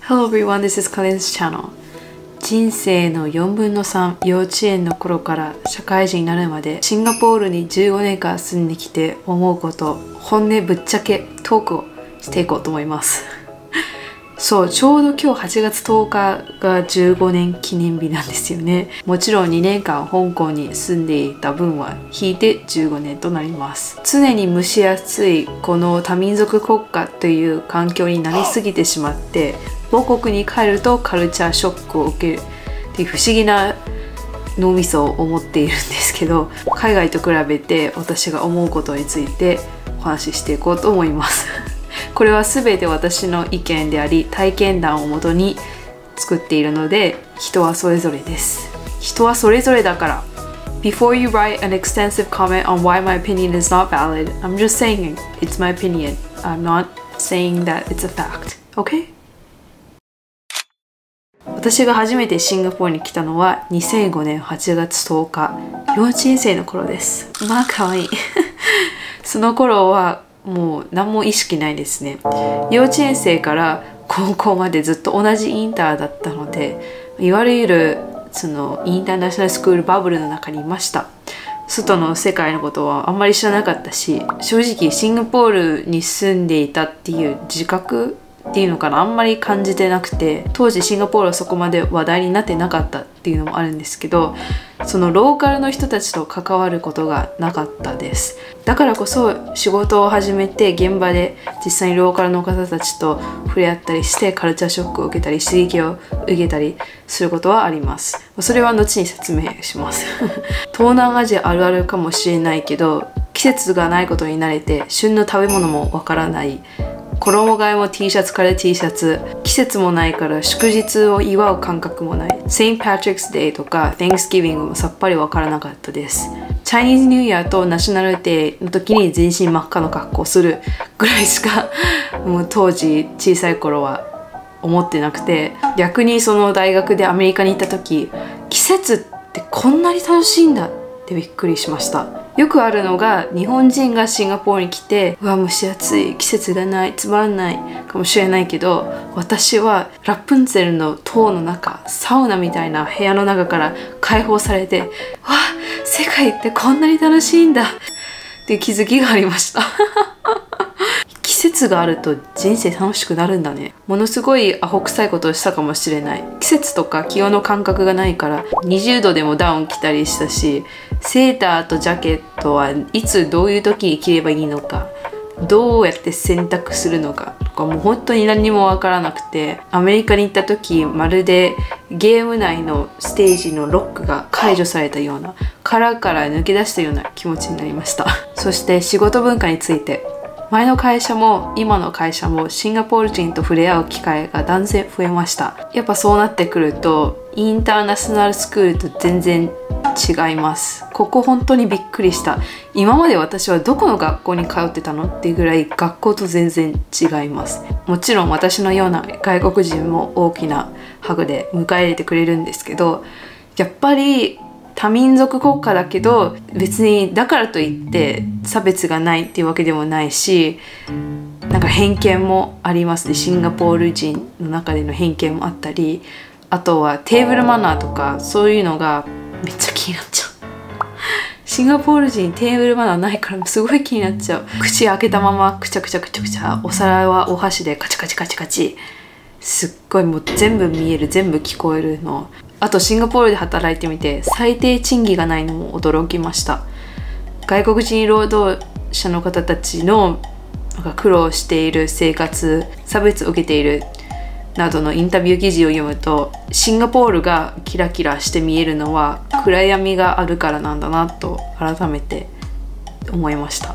Hello everyone, this is Colin's channel. 人生の4分の3、幼稚園の頃から社会人になるまでシンガポールに15年間住んできて思うこと、本音ぶっちゃけトークをしていこうと思います。そう、ちょうど今日8月10日が15年記念日なんですよね。もちろん2年間香港に住んでいた分は引いて15年となります。常に蒸し暑いこの多民族国家という環境になりすぎてしまって、母国に帰るとカルチャーショックを受けるっていう不思議な脳みそを持っているんですけど、海外と比べて私が思うことについてお話ししていこうと思います。これは全て私の意見であり、体験談をもとに作っているので、人はそれぞれです。人はそれぞれだから。Before you write an extensive comment on why my opinion is not valid, I'm just saying it's my opinion. I'm not saying that it's a fact. Okay? 私が初めてシンガポールに来たのは2005年8月10日、幼稚園生の頃です。まあ可愛い。その頃はもう何も意識ないですね。幼稚園生から高校までずっと同じインターだったので、いわゆるそのインターナショナルスクールバブルの中にいました。外の世界のことはあんまり知らなかったし、正直シンガポールに住んでいたっていう自覚っていうのかな、あんまり感じてなくて、当時シンガポールはそこまで話題になってなかったっていうのもあるんですけど、そのローカルの人たちと関わることがなかったです。だからこそ仕事を始めて現場で実際にローカルの方たちと触れ合ったりしてカルチャーショックを受けたり刺激を受けたりすることはあります。それは後に説明します。東南アジアあるあるかもしれないけど、季節がないことに慣れて旬の食べ物もわからない、衣替えも T シャツから T シャツ、季節もないから祝日を祝う感覚もない、St. Patrick's Day とか Thanksgiving もさっぱりわからなかったです。チャイニーズニューイヤーとナショナルデーの時に全身真っ赤の格好をするぐらいしかもう当時小さい頃は思ってなくて、逆にその大学でアメリカに行った時、季節ってこんなに楽しいんだってびっくりしました。よくあるのが日本人がシンガポールに来て、うわ蒸し暑い、季節がない、つまらないかもしれないけど、私はラプンツェルの塔の中、サウナみたいな部屋の中から解放されて、わ世界ってこんなに楽しいんだっていう気づきがありました。季節があると人生楽しくなるんだね。ものすごいアホ臭いことをしたかもしれない。季節とか気温の感覚がないから20度でもダウン着たりしたし、セーターとジャケットはいつどういう時に着ればいいのか、どうやって選択するのかとかもう本当に何もわからなくて、アメリカに行った時まるでゲーム内のステージのロックが解除されたような、殻から抜け出したような気持ちになりました。そして仕事文化について、前の会社も今の会社もシンガポール人と触れ合う機会が断然増えました。やっぱそうなってくるとインターナショナルスクールと全然違います。ここ本当にびっくりした。今まで私はどこの学校に通ってたのっていうぐらい学校と全然違います。もちろん私のような外国人も大きなハグで迎え入れてくれるんですけど、やっぱり多民族国家だけど別にだからといって差別がないっていうわけでもないし、なんか偏見もありますね。シンガポール人の中での偏見もあったり、あとはテーブルマナーとかそういうのがめっちゃ気になっちゃう。シンガポール人テーブルマナーないからすごい気になっちゃう。口開けたままくちゃくちゃくちゃくちゃ、お皿はお箸でカチカチカチカチ、すっごいもう全部見える、全部聞こえるの。あとシンガポールで働いてみて最低賃金がないのも驚きました。外国人労働者の方たちの苦労している生活、差別を受けているなどのインタビュー記事を読むと、シンガポールがキラキラして見えるのは暗闇があるからなんだなと改めて思いました。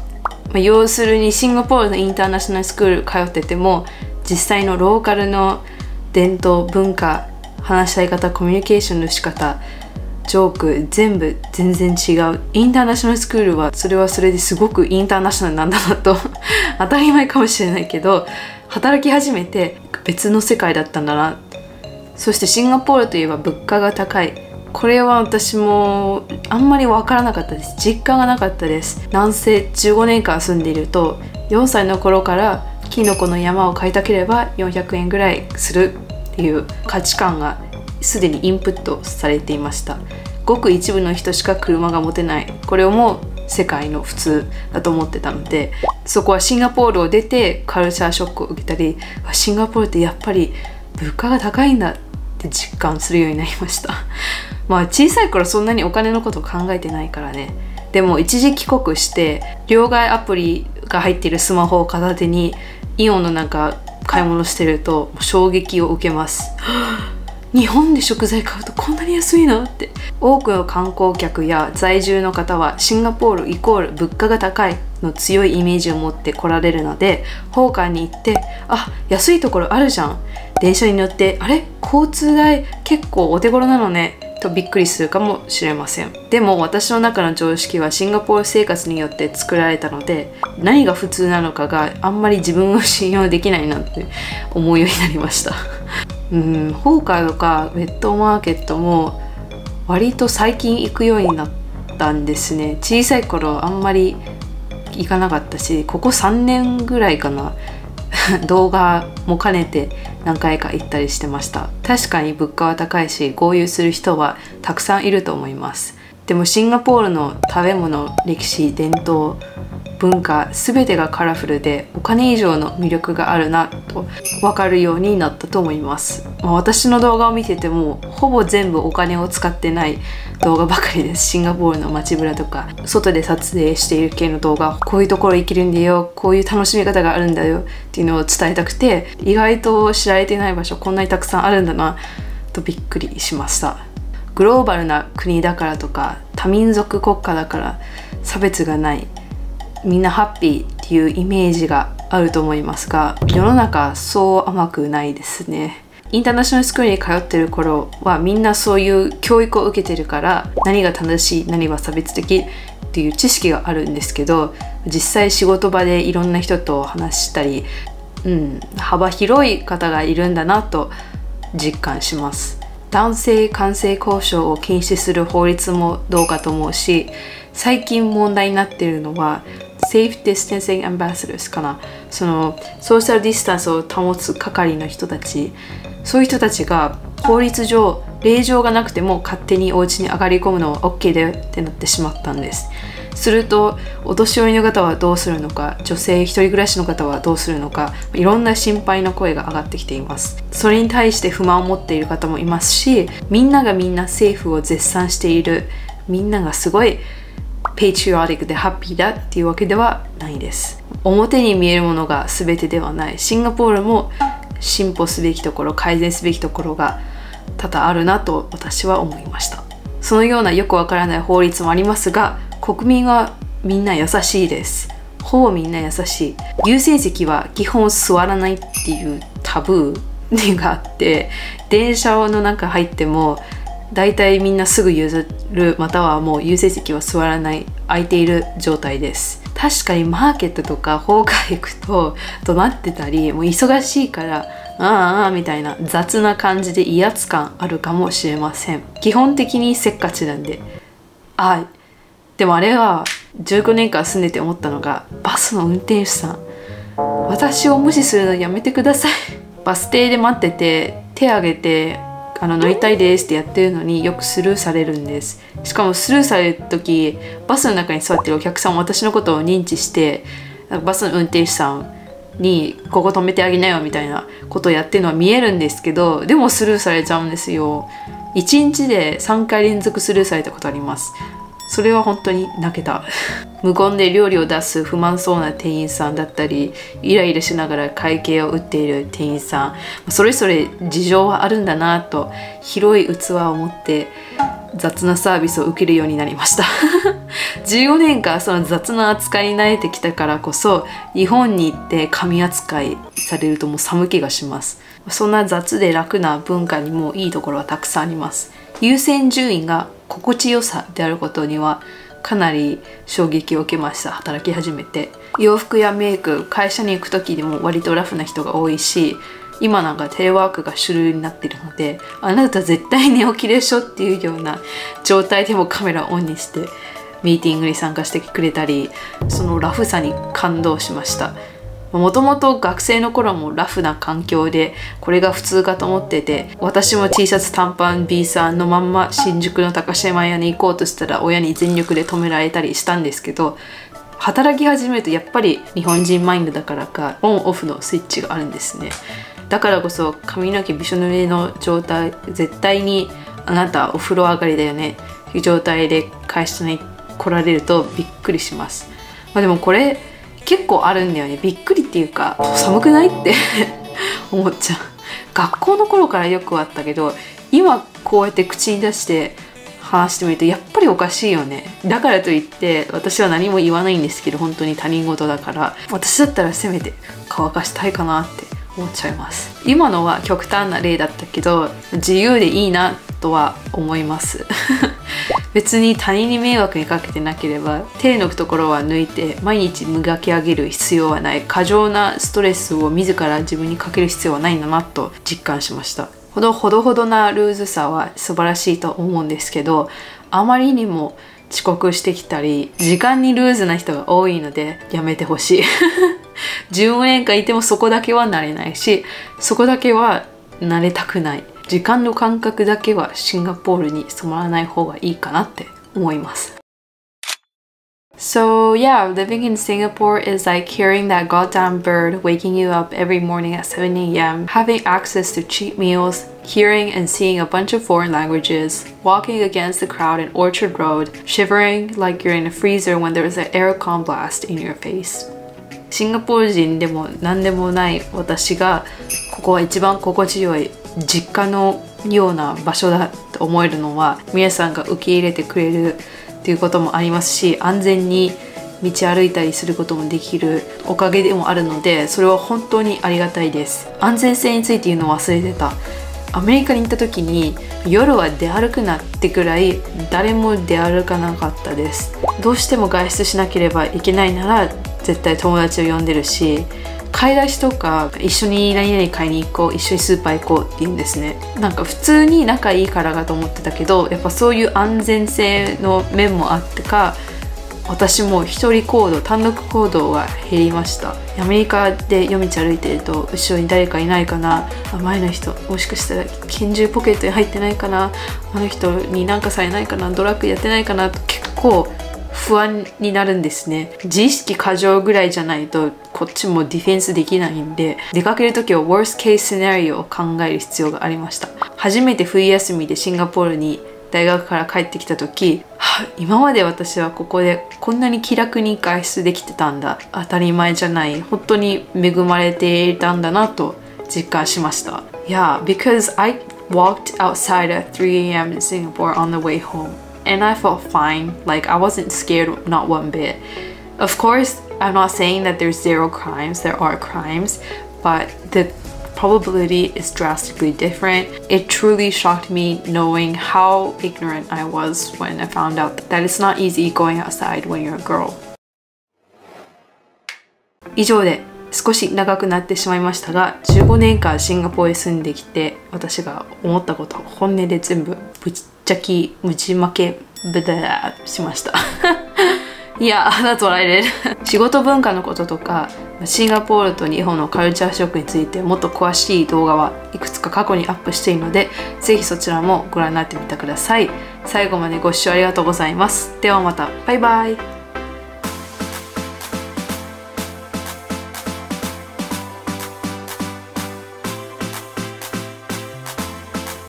要するにシンガポールのインターナショナルスクール通ってても実際のローカルの伝統文化、話し合い方、コミュニケーションの仕方、ジョーク全部全然違う。インターナショナルスクールはそれはそれですごくインターナショナルなんだなと当たり前かもしれないけど、働き始めて別の世界だったんだな。そしてシンガポールといえば物価が高い。これは私もあんまり分からなかったです。実感がなかったです。南西15年間住んでいると、4歳の頃からキノコの山を買いたければ400円ぐらいするっていう価値観がすでにインプットされていました。ごく一部の人しか車が持てない、これをもう世界の普通だと思ってたので、そこはシンガポールを出てカルチャーショックを受けたり、シンガポールってやっぱり物価が高いんだって実感するようになりました。まあ小さい頃そんなにお金のことを考えてないからね。でも一時帰国して両替アプリが入っているスマホを片手にイオンのなんか買い物してると衝撃を受けます。日本で食材買うとこんなに安いのって。多くの観光客や在住の方はシンガポールイコール物価が高いの強いイメージを持って来られるので、ホーカーに行って、あ、安いところあるじゃん、電車に乗って、あれ交通代結構お手頃なのねとびっくりするかもしれません。でも私の中の常識はシンガポール生活によって作られたので、何が普通なのかがあんまり自分を信用できないなって思うようになりました。ホーカーとかウェットマーケットも割と最近行くようになったんですね。小さい頃あんまり行かなかったし、ここ3年ぐらいかな動画も兼ねて何回か行ったりしてました。確かに物価は高いし豪遊する人はたくさんいると思います。でもシンガポールの食べ物、歴史、伝統、文化全てがカラフルでお金以上の魅力があるなと分かるようになったと思います。私の動画を見ててもほぼ全部お金を使ってない動画ばかりです。シンガポールの街ぶらとか外で撮影している系の動画、こういうところ行けるんだよ、こういう楽しみ方があるんだよっていうのを伝えたくて、意外と知られてない場所こんなにたくさんあるんだなとびっくりしました。グローバルな国だからとか多民族国家だから差別がない、みんなハッピーっていうイメージがあると思いますが、世の中そう甘くないですね。インターナショナルスクールに通ってる頃はみんなそういう教育を受けてるから、何が正しい何は差別的っていう知識があるんですけど、実際仕事場でいろんな人と話したり、幅広い方がいるんだなと実感します。男性間性交渉を禁止する法律もどうかと思うし、最近問題になっているのはSafe Distancing Ambassadors かな、そのソーシャルディスタンスを保つ係の人たち、そういう人たちが法律上令状がなくても勝手にお家に上がり込むのは OK だよってなってしまったんです。するとお年寄りの方はどうするのか、女性一人暮らしの方はどうするのか、いろんな心配の声が上がってきています。それに対して不満を持っている方もいますし、みんながみんな政府を絶賛している、みんながすごいペイチュアティックでハッピーだっていうわけではないです。表に見えるものが全てではない。シンガポールも進歩すべきところ、改善すべきところが多々あるなと私は思いました。そのようなよくわからない法律もありますが、国民はみんな優しいです。ほぼみんな優しい。優先席は基本座らないっていうタブーがあって、電車の中入ってもだいたいみんなすぐ譲る、またはもう優先席は座らない、空いている状態です。確かにマーケットとかホーカー行くと怒鳴ってたり、もう忙しいからああみたいな雑な感じで威圧感あるかもしれません。基本的にせっかちなんで。でもあれは15年間住んでて思ったのが、バスの運転手さん、私を無視するのやめてください。バス停で待ってて手挙げて乗りたいですってやってるのによくスルーされるんです。しかもスルーされる時、バスの中に座ってるお客さんは私のことを認知して、バスの運転手さんにここ止めてあげなよみたいなことをやってるのは見えるんですけど、でもスルーされちゃうんですよ。1日で3回連続スルーされたことあります。それは本当に泣けた。無言で料理を出す不満そうな店員さんだったり、イライラしながら会計を打っている店員さん、それぞれ事情はあるんだなと広い器を持って雑なサービスを受けるようになりました。15年間その雑な扱いに慣れてきたからこそ、日本に行って神扱いされるともう寒気がします。そんな雑で楽な文化にもいいところはたくさんあります。優先順位が心地よさであることにはかなり衝撃を受けました。働き始めて洋服やメイク、会社に行く時でも割とラフな人が多いし、今なんかテレワークが主流になっているので、あなた絶対寝起きでしょっていうような状態でもカメラをオンにしてミーティングに参加してくれたり、そのラフさに感動しました。もともと学生の頃もラフな環境でこれが普通かと思ってて、私も T シャツ短パン B さんのまんま新宿の高島屋に行こうとしたら親に全力で止められたりしたんですけど、働き始めるとやっぱり日本人マインドだからかオンオフのスイッチがあるんですね。だからこそ髪の毛びしょ濡れの状態、絶対にあなたお風呂上がりだよねという状態で会社に来られるとびっくりします。でもこれ結構あるんだよね。びっくりっていうか寒くないって思っちゃう。学校の頃からよくあったけど、今こうやって口に出して話してみるとやっぱりおかしいよね。だからといって私は何も言わないんですけど、本当に他人事だから、私だったらせめて乾かしたいかなって思っちゃいます。今のは極端な例だったけど自由でいいなとは思います別に他人に迷惑にかけてなければ手のところは抜いて毎日磨き上げる必要はない。過剰なストレスを自ら自分にかける必要はないんだなと実感しました。ほどなルーズさは素晴らしいと思うんですけど、あまりにも遅刻してきたり時間にルーズな人が多いのでやめてほしい15年間いてもそこだけは慣れないし、そこだけは慣れたくない。時間の感覚だけはシンガポールに染まらない方がいいかなって思います。So yeah, living in Singapore is like hearing that goddamn bird waking you up every morning at 7 a.m., having access to cheap meals, hearing and seeing a bunch of foreign languages, walking against the crowd in Orchard Road, shivering like you're in a freezer when there's an aircon blast in your face. シンガポール人でも何でもない私がここは一番心地よい実家のような場所だと思えるのは、皆さんが受け入れてくれるということもありますし、安全に道歩いたりすることもできるおかげでもあるので、それは本当にありがたいです。安全性について言うの忘れてた。アメリカに行った時に夜は出歩くなってくらい誰も出歩かなかったです。どうしても外出しなければいけないなら絶対友達を呼んでるし、買い出しとか一緒に何々買いに行こう、一緒にスーパー行こうって言うんですね。なんか普通に仲いいからかと思ってたけど、やっぱそういう安全性の面もあってか、私も一人行動、単独行動が減りました。アメリカで夜道歩いてると後ろに誰かいないかな、前の人もしかしたら拳銃ポケットに入ってないかな、あの人に何かされないかな、ドラッグやってないかなと結構不安になるんですね。自意識過剰ぐらいじゃないとこっちもディフェンスできないんで、出かける時は worst case scenario を考える必要がありました。初めて冬休みでシンガポールに大学から帰ってきた時、今まで私はここでこんなに気楽に外出できてたんだ、当たり前じゃない、本当に恵まれていたんだなと実感しました。Yeah, because I walked outside at 3 a.m. in Singapore on the way home and I felt fine, like I wasn't scared not one bit. Of course, I'm not saying that there's zero crimes, there are crimes, but the probability is drastically different. It truly shocked me knowing how ignorant I was when I found out that it's not easy going outside when you're a girl. 以上で少し長くなってしまいましたが、15年間シンガポールに住んできて私が思ったことを本音で全部ぶっちゃきむちまけブダーしましたいや、that's what I did 仕事文化のこととかシンガポールと日本のカルチャーショックについてもっと詳しい動画はいくつか過去にアップしているので、ぜひそちらもご覧になってみてください。最後までご視聴ありがとうございます。ではまた、バイバイ。